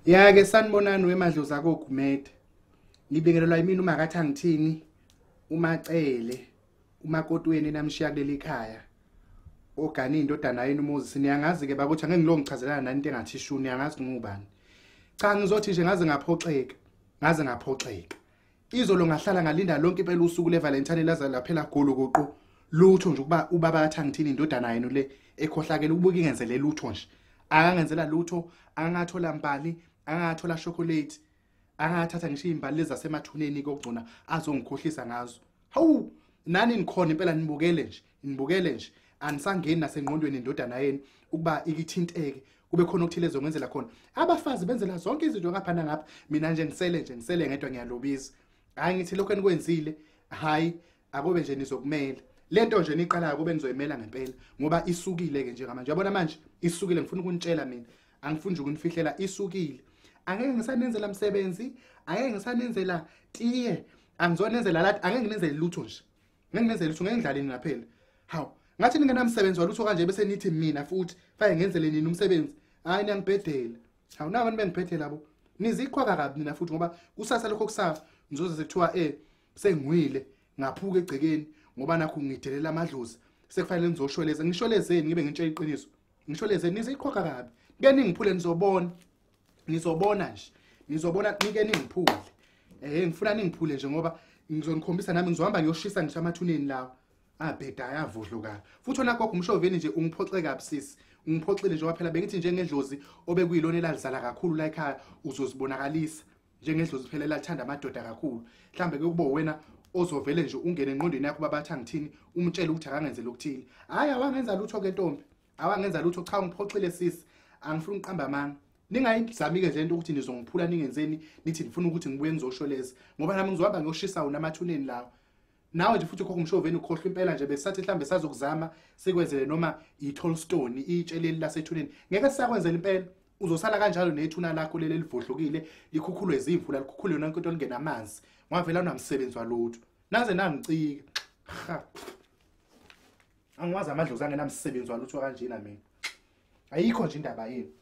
Ya ke sanibonani wemadlozi akogumede. Ngibingelelwa yimini uMakaThangithini, uMacele, uMakotweni namshiya kuleli khaya. Ogani indodana yenu uMoses niyangazi ke bakuthi angeke ngilo ngichazelana nani into engathi shuni yangazi ngubani. Cha ngizothi nje ngaze ngaphoxeka. Izolo ngahlala ngalinda lonke impela usuku leValentine laza laphela golo goqo. Lutho nje ukuba ubaba kaThangithini indodana yenu le ekhohlakela ukubuka ingenzele lutho nje. Akangenzela lutho, angathola mbali, angathola chocolate, angathatha ngisho izimbali lezi zasemathuneni kokugcina azongikhohlisa ngazo. Hawu, nani nikhona impela nibukele nje. Anisangeni nasengqondweni indodana yenu ukuba ikithinteke kube khona okuthile ezongenzela khona. Abafazi benzela zonke izinto ngaphana ngapha, mina nje ngisele ngedwa ngiyalobiza. Hayi ngithi lokho enikwenzile, hayi akube nje nizokumela. Lento nje niqala kube nizoyimela ngempela ngoba isukile ke njengamanje. Yabona manje isukile, ngifuna ukunitshela mina. Angifuni nje ukunifihlela, isukile. Angeke ngisanenzela umsebenzi, angeke ngisanenzela tiye, angizonenzela lathi, angeke nginenzele lutho nje. Ngeke nginenzele lutho, ngeke ngidlale nina phela. Hawu, ngathi ningenamsebenzi walutho kanje bese nithi mina futhi fake ngenzele nini umsebenzi. Hayi niyangibhedela. Hawu nawe nibengibhedela labo. Niziqhwaka kabi nina futhi ngoba kusasa lokho kusafa ngizoze sekuthiwa sengiwile ngaphuka egcekeni ngoba nakho ngidelela amadlozi. Sekufanele ngizoshweleza, ngisholezeni ngibe ngitshela iqiniso. Ngisholezeni niziqhwaka kabi. Ke ningiphule nizobona nje. Nizobona nike ningiphule. Ngifuna ningiphule nje ngoba ngizonikhombisa nami ngizohamba ngiyoshisa ngisho amathuneni lawo. Abheda ayavudluka. Futhi wona gogo umshoveni nje ungiphoxe kabi sisi. Ungiphoxile nje waphela bengithi njengedlozi obekuyilona elalizala kakhulu la ekhaya uzozibonakalisa. Njengedlozi phela elathanda amadoda kakhulu. Mhlambe ke kubo wena ozovele nje ungene engqondweni yakho babaThangithini umtshela ukuthi akangenzela ukuthini. Hayi awangenza lutho ke ntombi. Awangenza lutho, cha ngiphoxile sisi. Angifuni uqamba amanga. Ningayizami ke nje into ukuthi nizongiphula ningenzeni nithi nifuna ukuthi ngibuye ngizosholeza ngoba nami ngizohamba ngiyoshisa wona amathuneni lawo. Nawe nje futhi khokho umshoveni ukhohlwa impela nje besathi mhlambe sazokuzama sekwenzele noma iTolstone itsheleli lasethuneni. Ngeke sisakwenzela impela. Uzosala kanjalo nethuna lakho leli livodlukile likhukhulwe izimvula likhukhulwe yonke into lingenamanzi. Ngavela unamsebenzi walutho. Naze nangicika. Angiwazi amadlozi angenamsebenzi walutho kanjena mina. Ayikho nje indaba yini.